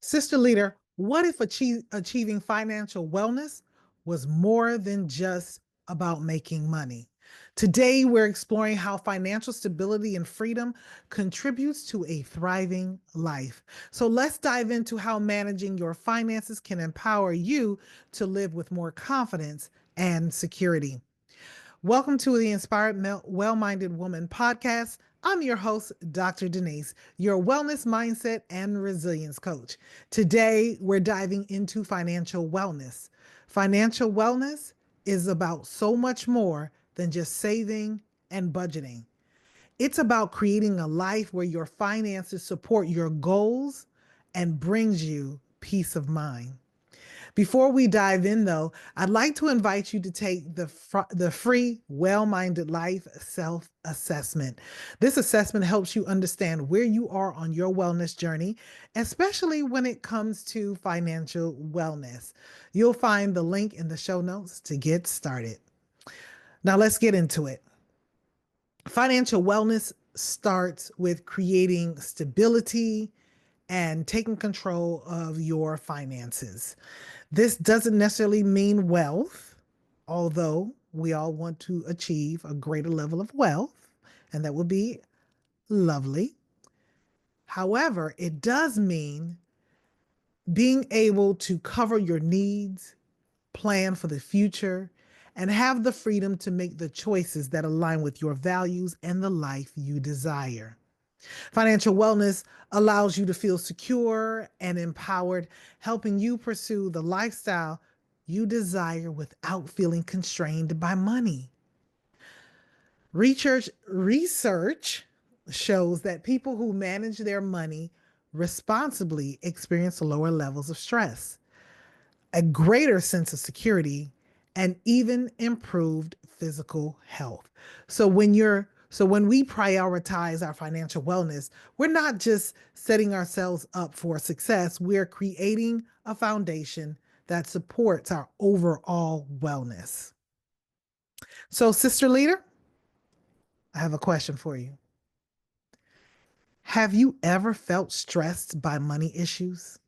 Sister Leader, what if achieving financial wellness was more than just about making money? Today, we're exploring how financial stability and freedom contributes to a thriving life. So let's dive into how managing your finances can empower you to live with more confidence and security. Welcome to the Inspired Well Minded Woman podcast. I'm your host, Dr. Denise, your wellness mindset and resilience coach. Today, we're diving into financial wellness. Financial wellness is about so much more than just saving and budgeting. It's about creating a life where your finances support your goals and brings you peace of mind. Before we dive in, though, I'd like to invite you to take the free Well Minded Life self assessment. This assessment helps you understand where you are on your wellness journey, especially when it comes to financial wellness. You'll find the link in the show notes to get started. Now, let's get into it. Financial wellness starts with creating stability and taking control of your finances. This doesn't necessarily mean wealth, although we all want to achieve a greater level of wealth, and that would be lovely. However, it does mean being able to cover your needs, plan for the future, and have the freedom to make the choices that align with your values and the life you desire. Financial wellness allows you to feel secure and empowered, helping you pursue the lifestyle you desire without feeling constrained by money. Research shows that people who manage their money responsibly experience lower levels of stress, a greater sense of security, and even improved physical health. So when we prioritize our financial wellness, we're not just setting ourselves up for success, we're creating a foundation that supports our overall wellness. So, Sister Leader, I have a question for you. Have you ever felt stressed by money issues?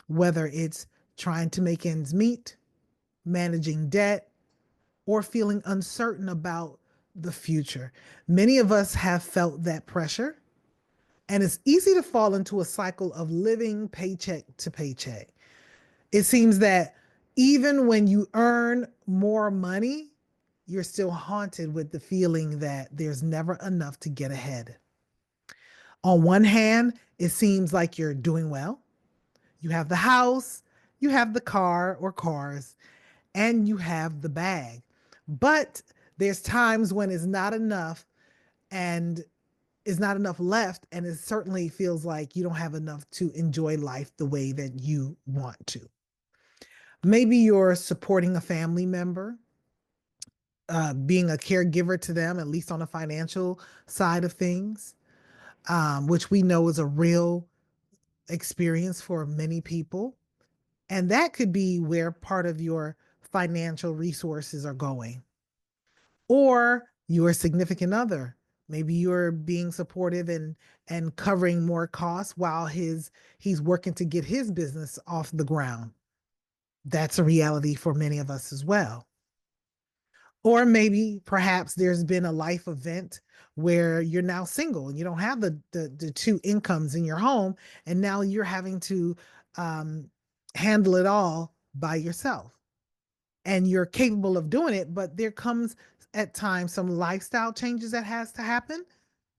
Whether it's trying to make ends meet, managing debt, or feeling uncertain about the future. Many of us have felt that pressure, and it's easy to fall into a cycle of living paycheck to paycheck. It seems that even when you earn more money, you're still haunted with the feeling that there's never enough to get ahead. On one hand, it seems like you're doing well. You have the house, you have the car or cars, and you have the bag. But there's times when it's not enough and is not enough left, and it certainly feels like you don't have enough to enjoy life the way that you want to. Maybe you're supporting a family member, being a caregiver to them, at least on the financial side of things, which we know is a real experience for many people. And that could be where part of your financial resources are going. Or your significant other. Maybe you're being supportive and covering more costs while he's working to get his business off the ground. That's a reality for many of us as well. Or maybe perhaps there's been a life event where you're now single and you don't have the two incomes in your home, and now you're having to um, handle it all by yourself. And you're capable of doing it, but there comes at times some lifestyle changes that has to happen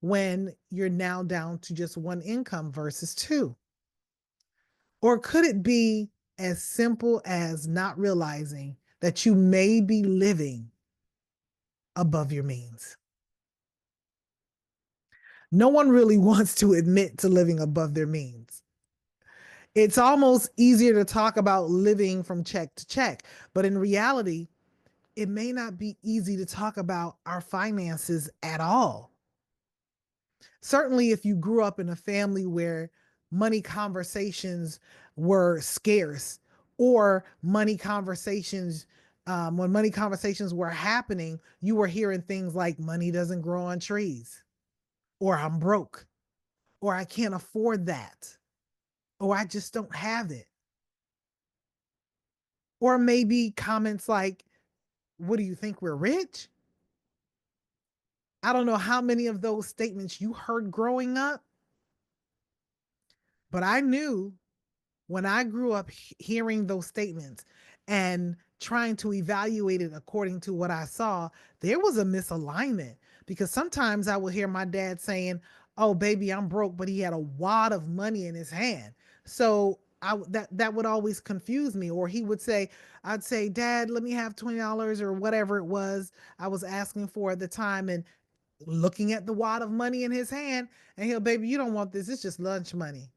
when you're now down to just one income versus two. Or could it be as simple as not realizing that you may be living above your means? No one really wants to admit to living above their means. It's almost easier to talk about living from check to check, but in reality, it may not be easy to talk about our finances at all. Certainly, if you grew up in a family where money conversations were scarce, or when money conversations were happening, you were hearing things like money doesn't grow on trees, or I'm broke, or I can't afford that, or I just don't have it. Or maybe comments like, what do you think, we're rich? I don't know how many of those statements you heard growing up, but I knew when I grew up hearing those statements and trying to evaluate it according to what I saw, there was a misalignment because sometimes I would hear my dad saying, "Oh, baby, I'm broke," but he had a wad of money in his hand. So that would always confuse me. Or he would say, I'd say, "Dad, let me have $20 or whatever it was I was asking for at the time," and looking at the wad of money in his hand, and he'll, "Baby, you don't want this. It's just lunch money."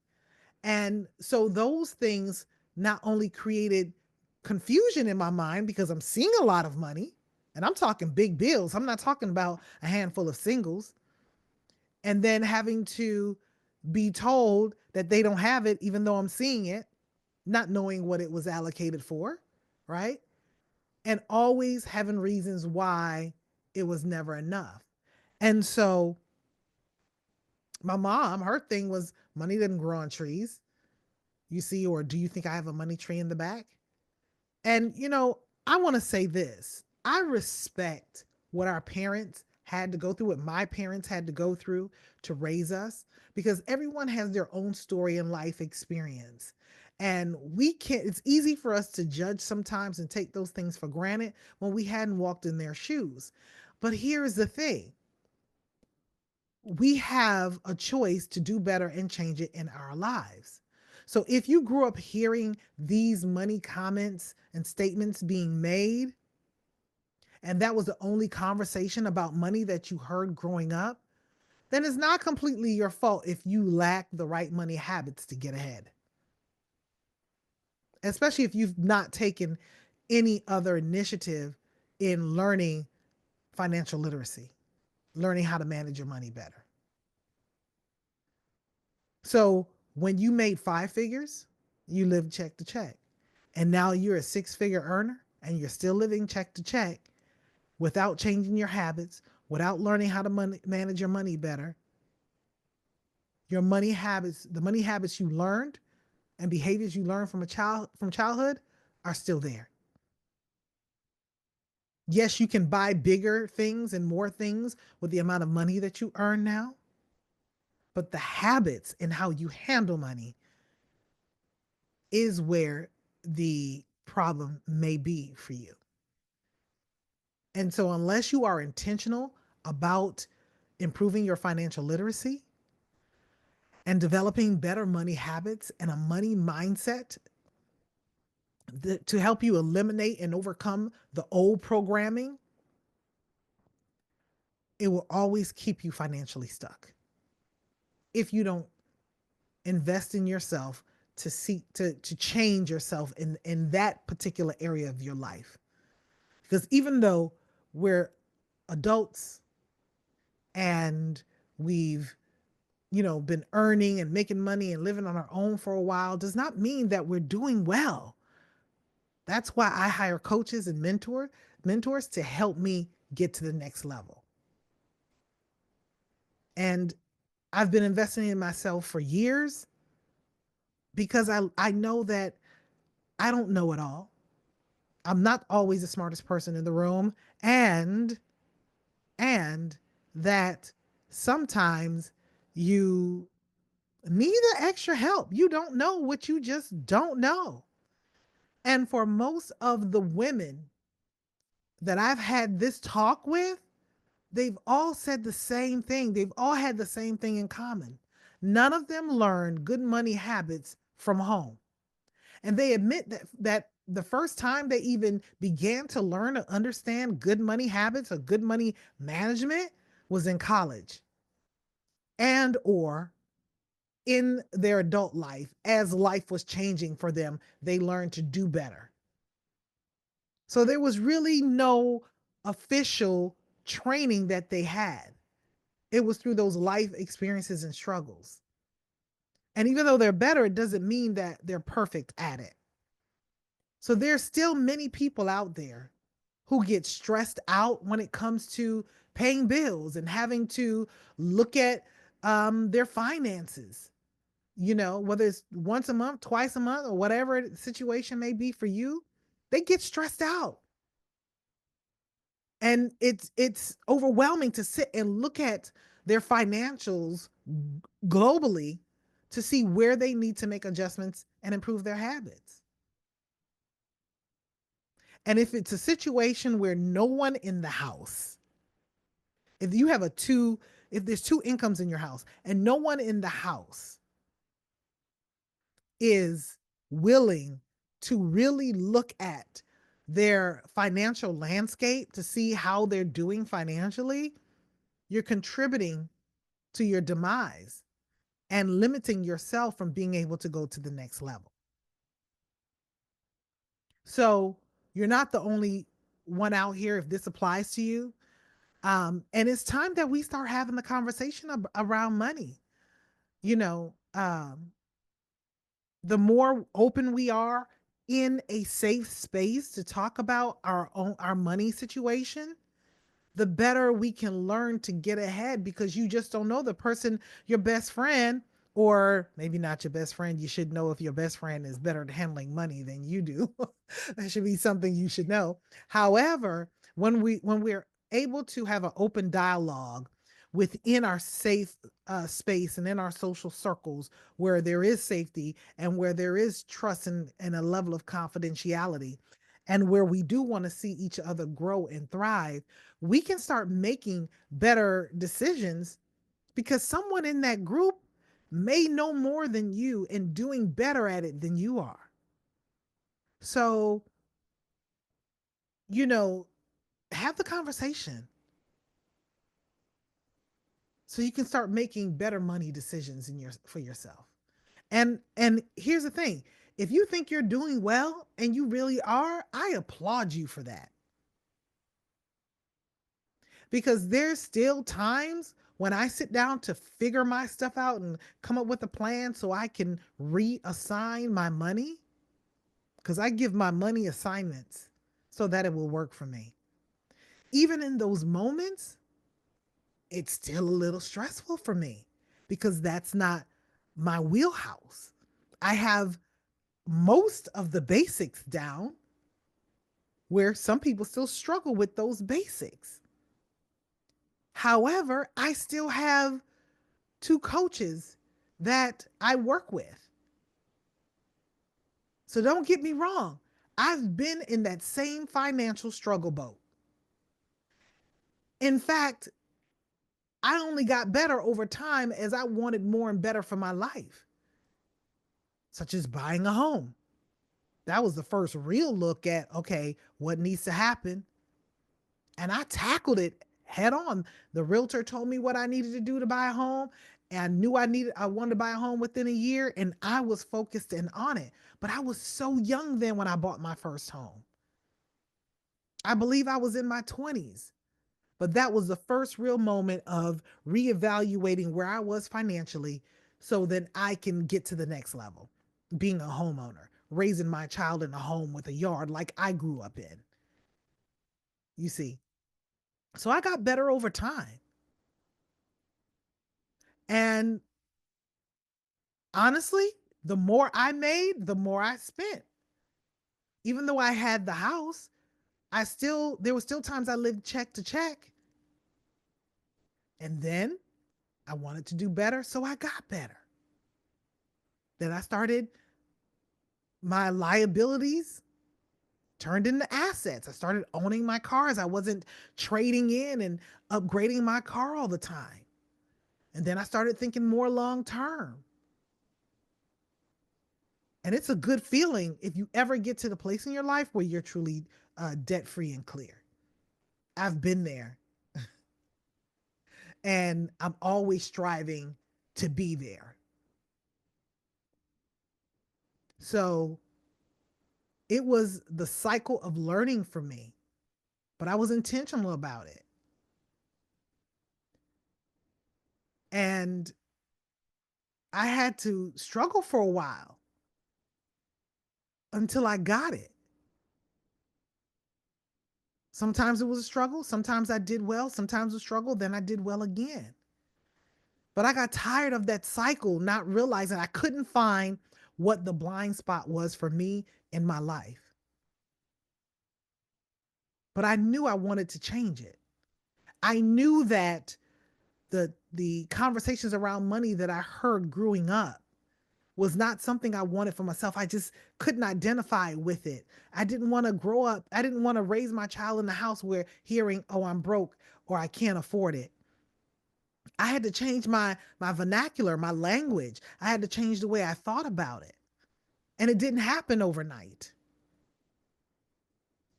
And so those things not only created confusion in my mind because I'm seeing a lot of money and I'm talking big bills. I'm not talking about a handful of singles. And then having to be told that they don't have it, even though I'm seeing it, not knowing what it was allocated for, right? And always having reasons why it was never enough. And so my mom, her thing was money didn't grow on trees. You see, or do you think I have a money tree in the back? And, I want to say this: I respect what our parents had to go through, what my parents had to go through to raise us, because everyone has their own story and life experience. And we can't, it's easy for us to judge sometimes and take those things for granted when we hadn't walked in their shoes. But here's the thing: we have a choice to do better and change it in our lives. So if you grew up hearing these money comments and statements being made, and that was the only conversation about money that you heard growing up, then it's not completely your fault if you lack the right money habits to get ahead, especially if you've not taken any other initiative in learning financial literacy, learning how to manage your money better. So when you made five figures, you lived check to check. And now you're a six-figure earner and you're still living check to check without changing your habits, without learning how to manage your money better. Your money habits, the money habits you learned and behaviors you learned from childhood are still there. Yes, you can buy bigger things and more things with the amount of money that you earn now, but the habits and how you handle money is where the problem may be for you. And so, unless you are intentional about improving your financial literacy and developing better money habits and a money mindset to help you eliminate and overcome the old programming, it will always keep you financially stuck if you don't invest in yourself to seek to change yourself in that particular area of your life. Because even though we're adults and we've been earning and making money and living on our own for a while, does not mean that we're doing well. That's why I hire coaches and mentors to help me get to the next level. And I've been investing in myself for years because I know that I don't know it all. I'm not always the smartest person in the room, and that sometimes you need the extra help. You don't know what you just don't know. And for most of the women that I've had this talk with, they've all said the same thing. They've all had the same thing in common. None of them learned good money habits from home. And they admit that the first time they even began to learn or understand good money habits or good money management was in college and or in their adult life. As life was changing for them, they learned to do better. So there was really no official training that they had. It was through those life experiences and struggles. And even though they're better, it doesn't mean that they're perfect at it. So there's still many people out there who get stressed out when it comes to paying bills and having to look at their finances. whether it's once a month, twice a month, or whatever the situation may be for you, they get stressed out. And it's overwhelming to sit and look at their financials globally to see where they need to make adjustments and improve their habits. And if it's a situation where no one in the house, if you have a two, if there's two incomes in your house and no one in the house is willing to really look at their financial landscape to see how they're doing financially, you're contributing to your demise and limiting yourself from being able to go to the next level. So you're not the only one out here if this applies to you. And it's time that we start having the conversation around money. You know, the more open we are in a safe space to talk about our money situation, the better we can learn to get ahead, because you just don't know the person, your best friend, or maybe not your best friend. You should know if your best friend is better at handling money than you do. That should be something you should know. However, when we're able to have an open dialogue within our safe space and in our social circles where there is safety and where there is trust and a level of confidentiality, and where we do want to see each other grow and thrive, we can start making better decisions because someone in that group may know more than you and doing better at it than you are. So, you know, have the conversation so you can start making better money decisions for yourself. And here's the thing. If you think you're doing well and you really are, I applaud you for that. Because there's still times when I sit down to figure my stuff out and come up with a plan so I can reassign my money, because I give my money assignments so that it will work for me. Even in those moments, it's still a little stressful for me because that's not my wheelhouse. I have most of the basics down where some people still struggle with those basics. However, I still have two coaches that I work with. So don't get me wrong. I've been in that same financial struggle boat. In fact, I only got better over time as I wanted more and better for my life, such as buying a home. That was the first real look at, okay, what needs to happen. And I tackled it head on. The realtor told me what I needed to do to buy a home. And I wanted to buy a home within a year, and I was focused and on it. But I was so young then when I bought my first home. I believe I was in my 20s. But that was the first real moment of reevaluating where I was financially so that I can get to the next level. Being a homeowner, raising my child in a home with a yard like I grew up in. You see. So I got better over time. And honestly, the more I made, the more I spent. Even though I had the house, there were still times I lived check to check. And then I wanted to do better, so I got better. Then I started, my liabilities turned into assets. I started owning my cars. I wasn't trading in and upgrading my car all the time. And then I started thinking more long term. And it's a good feeling if you ever get to the place in your life where you're truly debt free and clear. I've been there, and I'm always striving to be there. So it was the cycle of learning for me, but I was intentional about it. And I had to struggle for a while until I got it. Sometimes it was a struggle. Sometimes I did well. Sometimes a struggle. Then I did well again. But I got tired of that cycle, not realizing I couldn't find what the blind spot was for me in my life. But I knew I wanted to change it. I knew that the conversations around money that I heard growing up was not something I wanted for myself. I just couldn't identify with it. I didn't want to grow up. I didn't want to raise my child in the house where hearing, "Oh, I'm broke," or "I can't afford it." I had to change my vernacular, my language. I had to change the way I thought about it. And it didn't happen overnight.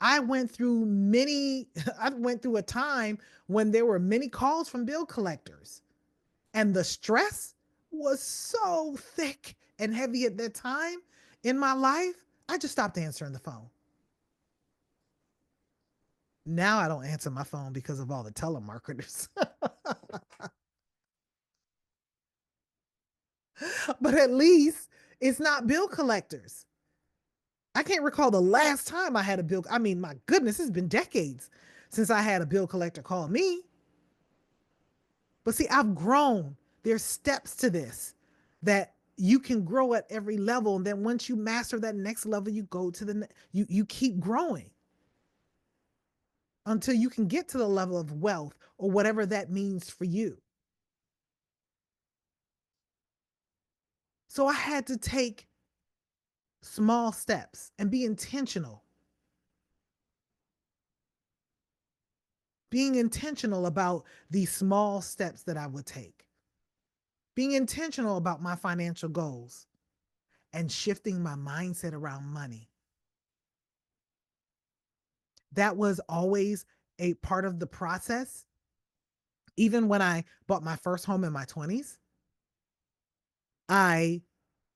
I went through many I went through a time when there were many calls from bill collectors, and the stress was so thick and heavy at that time in my life. I just stopped answering the phone. Now I don't answer my phone because of all the telemarketers. But at least it's not bill collectors. I can't recall the last time I had a bill. I mean, my goodness, it's been decades since I had a bill collector call me. But see, I've grown. There's steps to this that you can grow at every level. And then once you master that next level, you go to you keep growing until you can get to the level of wealth or whatever that means for you. So I had to take small steps and be intentional, being intentional about these small steps that I would take, being intentional about my financial goals, and shifting my mindset around money. That was always a part of the process. Even when I bought my first home in my 20s, I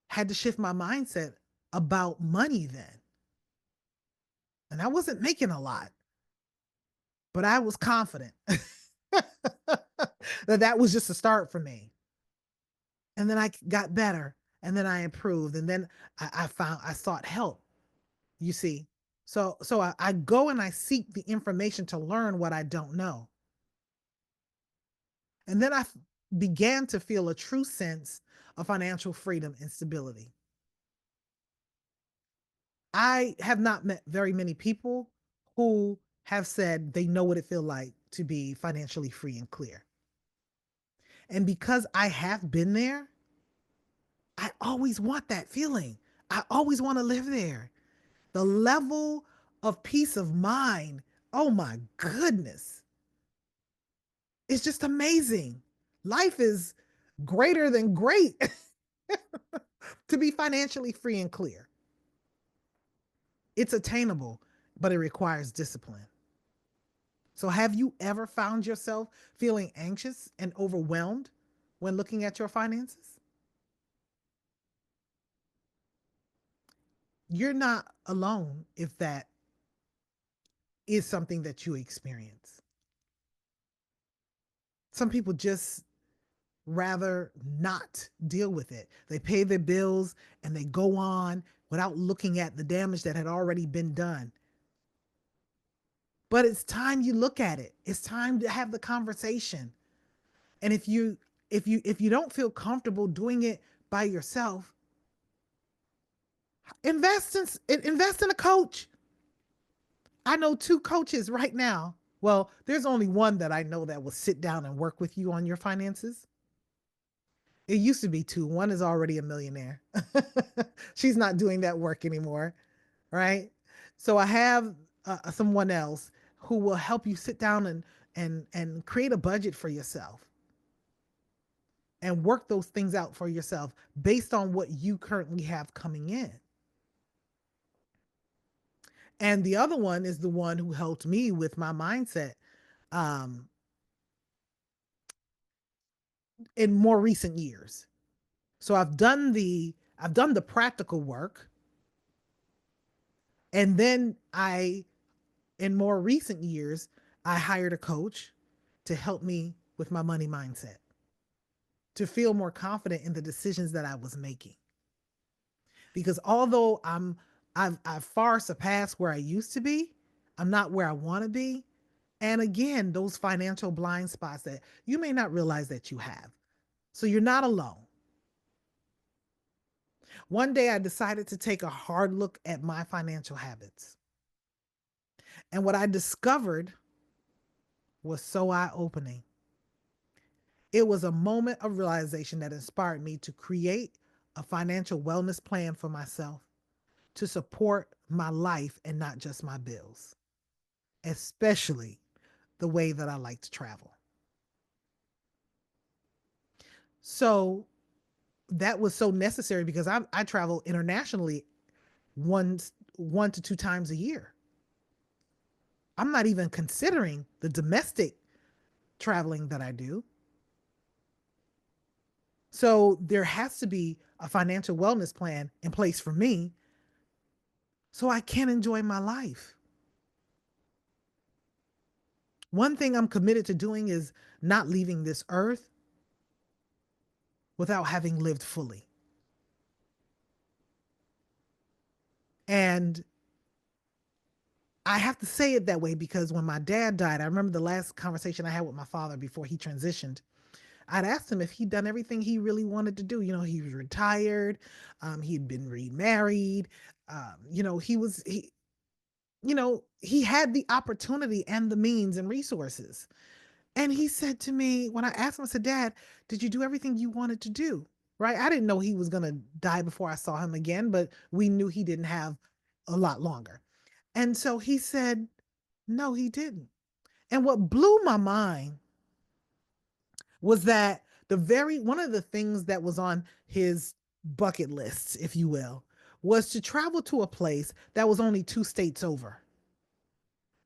had to shift my mindset about money then. And I wasn't making a lot, but I was confident that that was just a start for me. And then I got better, and then I improved, and then I sought help, you see. So I go and I seek the information to learn what I don't know. And then began to feel a true sense of financial freedom and stability. I have not met very many people who have said they know what it feels like to be financially free and clear. And because I have been there, I always want that feeling. I always want to live there. The level of peace of mind, oh my goodness, it's just amazing. Life is greater than great to be financially free and clear. It's attainable, but it requires discipline. So, have you ever found yourself feeling anxious and overwhelmed when looking at your finances? You're not alone if that is something that you experience. Some people just rather not deal with it. They pay their bills and they go on without looking at the damage that had already been done. But it's time you look at it. It's time to have the conversation. And if you don't feel comfortable doing it by yourself, invest in a coach. I know two coaches right now. Well, there's only one that I know that will sit down and work with you on your finances. It used to be two. One is already a millionaire. She's not doing that work anymore, right? So I have someone else who will help you sit down and create a budget for yourself and work those things out for yourself based on what you currently have coming in. And the other one is the one who helped me with my mindset um, in more recent years. So I've done the practical work, and then I in more recent years I hired a coach to help me with my money mindset, to feel more confident in the decisions that I was making. Because although I've far surpassed where I used to be, I'm not where I want to be. And again, those financial blind spots that you may not realize that you have. So you're not alone. One day I decided to take a hard look at my financial habits. And what I discovered was so eye opening. It was a moment of realization that inspired me to create a financial wellness plan for myself to support my life and not just my bills, especially the way that I like to travel. So that was so necessary because I travel internationally once 1 to 2 times a year. I'm not even considering the domestic traveling that I do. So there has to be a financial wellness plan in place for me so I can enjoy my life. One thing I'm committed to doing is not leaving this earth without having lived fully. And I have to say it that way because when my dad died, I remember the last conversation I had with my father before he transitioned. I'd asked him if he'd done everything he really wanted to do. You know, he was retired, he'd been remarried. He had the opportunity and the means and resources. And he said to me, when I asked him, I said, Dad, did you do everything you wanted to do? Right? I didn't know he was going to die before I saw him again, but we knew he didn't have a lot longer. And so he said, no, he didn't. And what blew my mind was that the very one of the things that was on his bucket lists, if you will, was to travel to a place that was only 2 states over.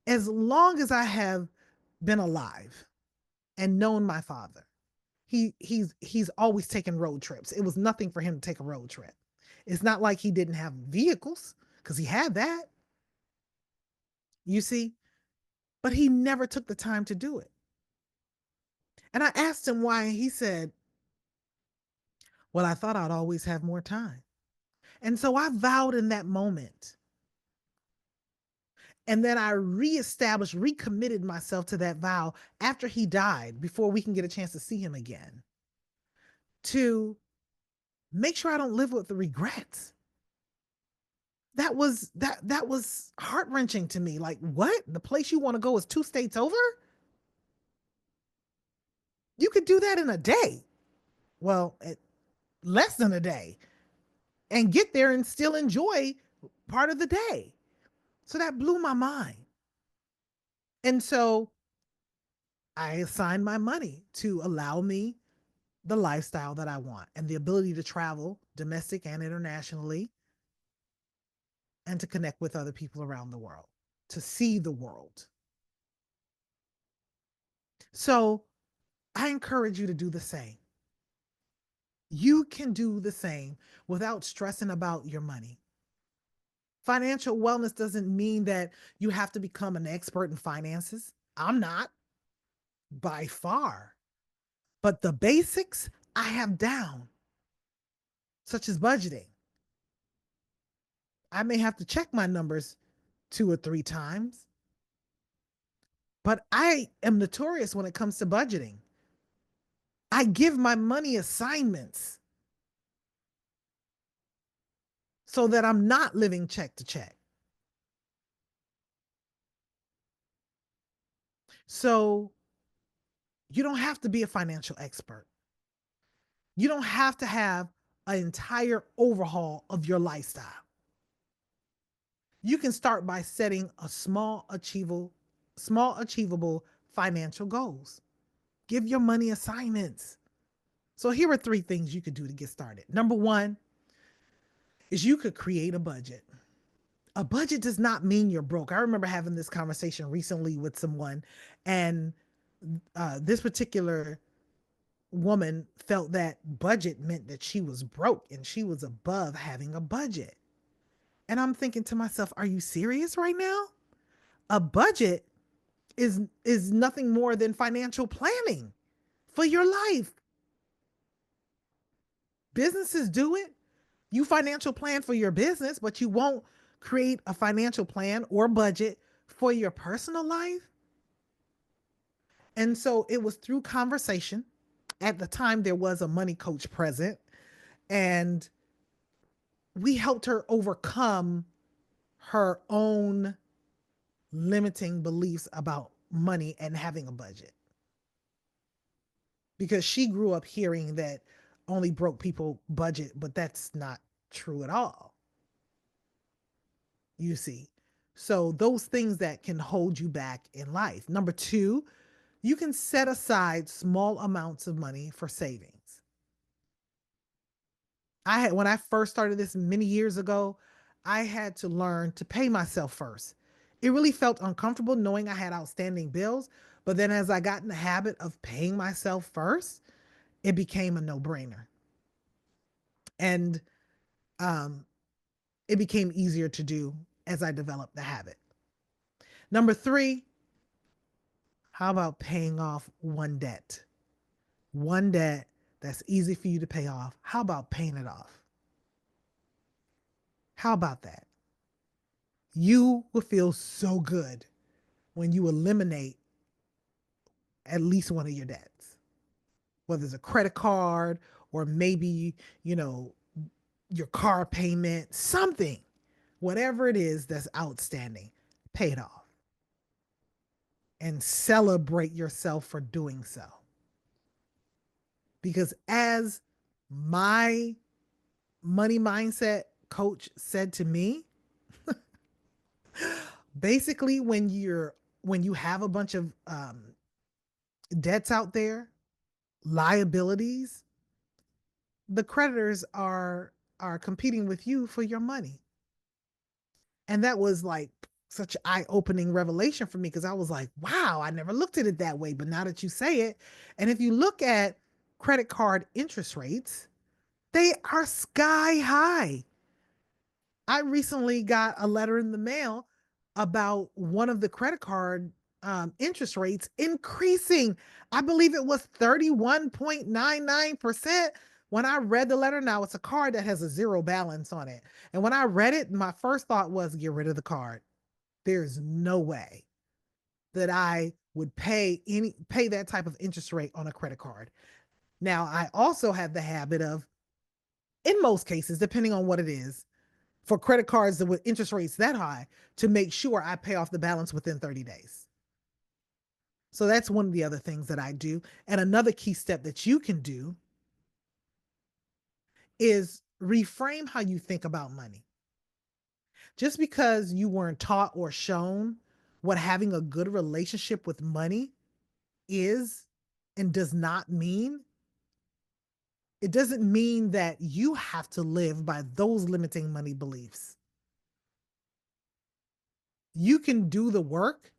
As long as I have been alive and known my father, he's always taken road trips. It was nothing for him to take a road trip. It's not like he didn't have vehicles because he had that, you see, but he never took the time to do it. And I asked him why, and he said, well, I thought I'd always have more time. And so I vowed in that moment. And then I reestablished, recommitted myself to that vow after he died, before we can get a chance to see him again, to make sure I don't live with the regrets. That was heart-wrenching to me. Like, what? The place you want to go is 2 states over? You could do that in a day. Well, less than a day, and get there and still enjoy part of the day. So that blew my mind. And so I assigned my money to allow me the lifestyle that I want and the ability to travel domestic and internationally and to connect with other people around the world, to see the world. So I encourage you to do the same. You can do the same without stressing about your money. Financial wellness doesn't mean that you have to become an expert in finances. I'm not, by far. But the basics I have down, such as budgeting. I may have to check my numbers 2 or 3 times, but I am notorious when it comes to budgeting. I give my money assignments so that I'm not living check to check. So you don't have to be a financial expert. You don't have to have an entire overhaul of your lifestyle. You can start by setting a small achievable financial goals. Give your money assignments. So here are 3 things you could do to get started. Number one is you could create a budget. A budget does not mean you're broke. I remember having this conversation recently with someone, and this particular woman felt that budget meant that she was broke and she was above having a budget. And I'm thinking to myself, are you serious right now? A budget is nothing more than financial planning for your life. Businesses do it. You financial plan for your business, but you won't create a financial plan or budget for your personal life. And so it was through conversation. At the time, there was a money coach present, and we helped her overcome her own limiting beliefs about money and having a budget, because she grew up hearing that only broke people budget, but that's not true at all, you see. So, those things that can hold you back in life. Number two, you can set aside small amounts of money for savings. When I first started this many years ago, I had to learn to pay myself first. It really felt uncomfortable knowing I had outstanding bills, but then as I got in the habit of paying myself first, it became a no-brainer. And um, it became easier to do as I developed the habit. Number three, how about paying off one debt? One debt that's easy for you to pay off. How about paying it off? How about that? You will feel so good when you eliminate at least one of your debts, whether it's a credit card or maybe, you know, your car payment, something, whatever it is that's outstanding, pay it off and celebrate yourself for doing so. Because as my money mindset coach said to me, basically when you have a bunch of debts out there, liabilities, the creditors are competing with you for your money. And that was like such eye-opening revelation for me, because I was like, wow, I never looked at it that way, but now that you say it, and if you look at credit card interest rates, they are sky high. I recently got a letter in the mail about one of the credit card interest rates increasing. I believe it was 31.99%. When I read the letter, now it's a card that has a zero balance on it. And when I read it, my first thought was get rid of the card. There's no way that I would pay that type of interest rate on a credit card. Now, I also have the habit of, in most cases, depending on what it is, for credit cards that with interest rates that high, to make sure I pay off the balance within 30 days. So that's one of the other things that I do. And another key step that you can do is reframe how you think about money. Just because you weren't taught or shown what having a good relationship with money is and does not mean, it doesn't mean that you have to live by those limiting money beliefs. You can do the work,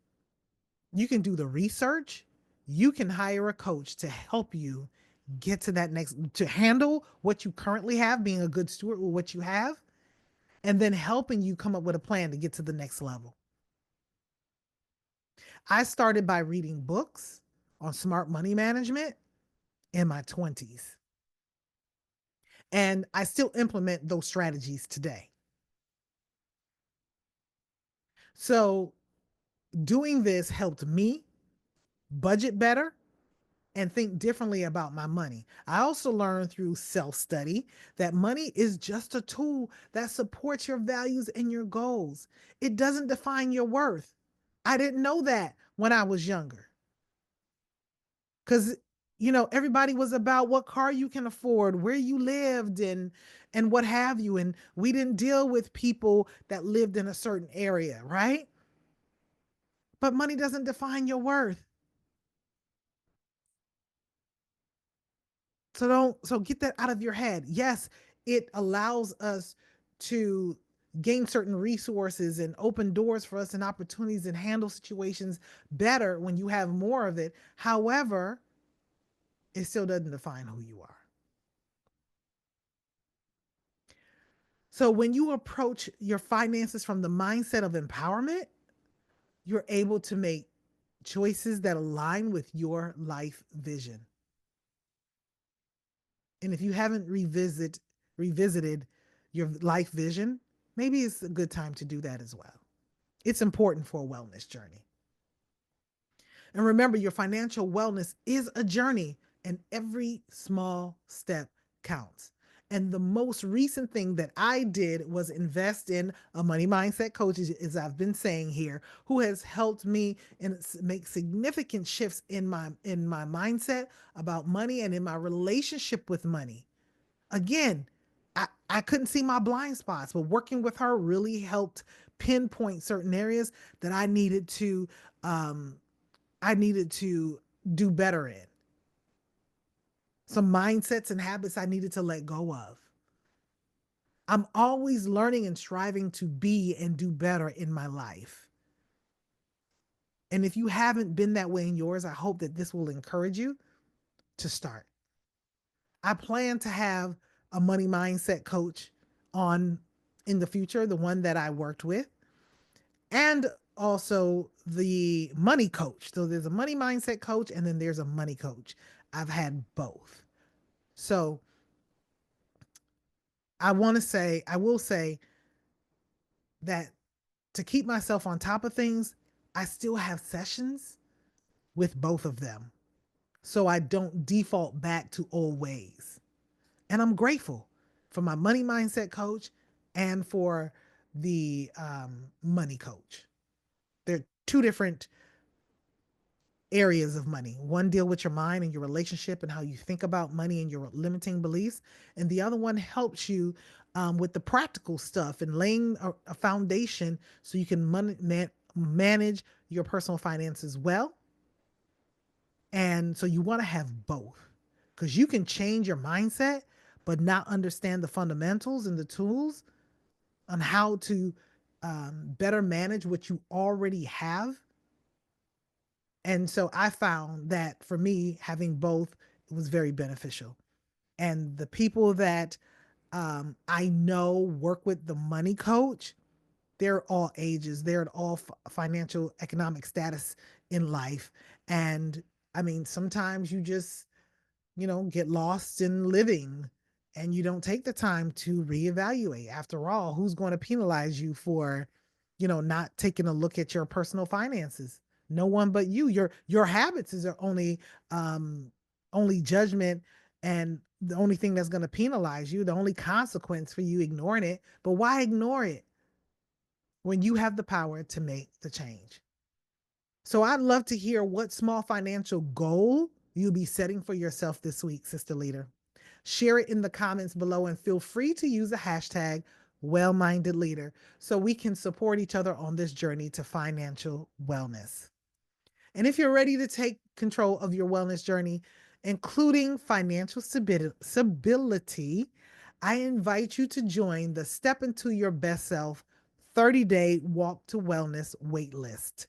you can do the research, you can hire a coach to help you get to that next, to handle what you currently have, being a good steward with what you have, and then helping you come up with a plan to get to the next level. I started by reading books on smart money management in my 20s, and I still implement those strategies today. So, doing this helped me budget better and think differently about my money. I also learned through self study that money is just a tool that supports your values and your goals. It doesn't define your worth. I didn't know that when I was younger, because everybody was about what car you can afford, where you lived, and what have you, and we didn't deal with people that lived in a certain area, right? But money doesn't define your worth. So get that out of your head. Yes, it allows us to gain certain resources and open doors for us and opportunities and handle situations better when you have more of it. However, it still doesn't define who you are. So when you approach your finances from the mindset of empowerment, you're able to make choices that align with your life vision. And if you haven't revisited your life vision, maybe it's a good time to do that as well. It's important for a wellness journey. And remember, your financial wellness is a journey and every small step counts. And the most recent thing that I did was invest in a money mindset coach, as I've been saying here, who has helped me and make significant shifts in my mindset about money and in my relationship with money. Again, I couldn't see my blind spots, but working with her really helped pinpoint certain areas that um, I needed to do better in. Some mindsets and habits I needed to let go of. I'm always learning and striving to be and do better in my life. And if you haven't been that way in yours, I hope that this will encourage you to start. I plan to have a money mindset coach on in the future, the one that I worked with, and also the money coach. So there's a money mindset coach and then there's a money coach. I've had both. So I will say that to keep myself on top of things, I still have sessions with both of them. So I don't default back to old ways. And I'm grateful for my money mindset coach and for the money coach. They're two different areas of money. One deal with your mind and your relationship and how you think about money and your limiting beliefs, and the other one helps you with the practical stuff and laying a foundation so you can manage your personal finances well. And so you want to have both because you can change your mindset, but not understand the fundamentals and the tools on how to better manage what you already have. And so I found that for me, having both was very beneficial. And the people that I know work with the money coach, they're all ages, they're at all financial economic status in life. And I mean, sometimes you just get lost in living and you don't take the time to reevaluate. After all, who's going to penalize you for, not taking a look at your personal finances? No one but you. Your habits is the only judgment and the only thing that's going to penalize you, the only consequence for you ignoring it. But why ignore it when you have the power to make the change? So I'd love to hear what small financial goal you'll be setting for yourself this week, Sister Leader. Share it in the comments below and feel free to use the hashtag well-minded leader so we can support each other on this journey to financial wellness. And if you're ready to take control of your wellness journey, including financial stability, I invite you to join the Step Into Your Best Self 30-day Walk to Wellness waitlist.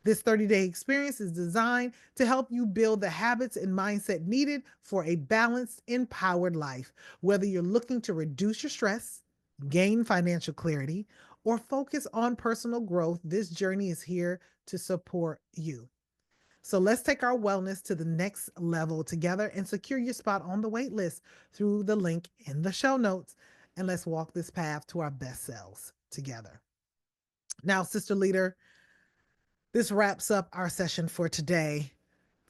This 30-day experience is designed to help you build the habits and mindset needed for a balanced, empowered life. Whether you're looking to reduce your stress, gain financial clarity, or focus on personal growth, this journey is here to support you. So let's take our wellness to the next level together and secure your spot on the wait list through the link in the show notes. And let's walk this path to our best selves together. Now, Sister Leader, this wraps up our session for today.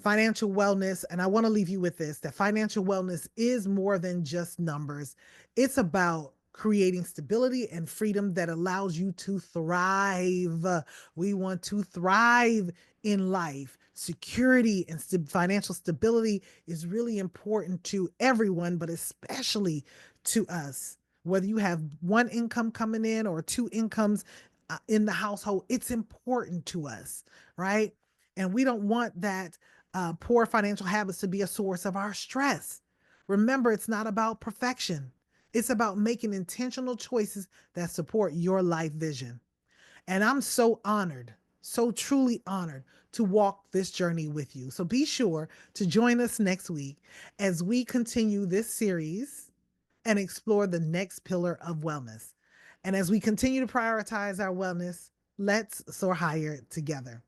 Financial wellness, and I want to leave you with this, that financial wellness is more than just numbers. It's about creating stability and freedom that allows you to thrive. We want to thrive in life. Security and financial stability is really important to everyone, but especially to us. Whether you have one income coming in or two incomes in the household, it's important to us, right? And we don't want that poor financial habits to be a source of our stress. Remember, it's not about perfection. It's about making intentional choices that support your life vision. And I'm so honored, so truly honored to walk this journey with you. So be sure to join us next week as we continue this series and explore the next pillar of wellness. And as we continue to prioritize our wellness, let's soar higher together.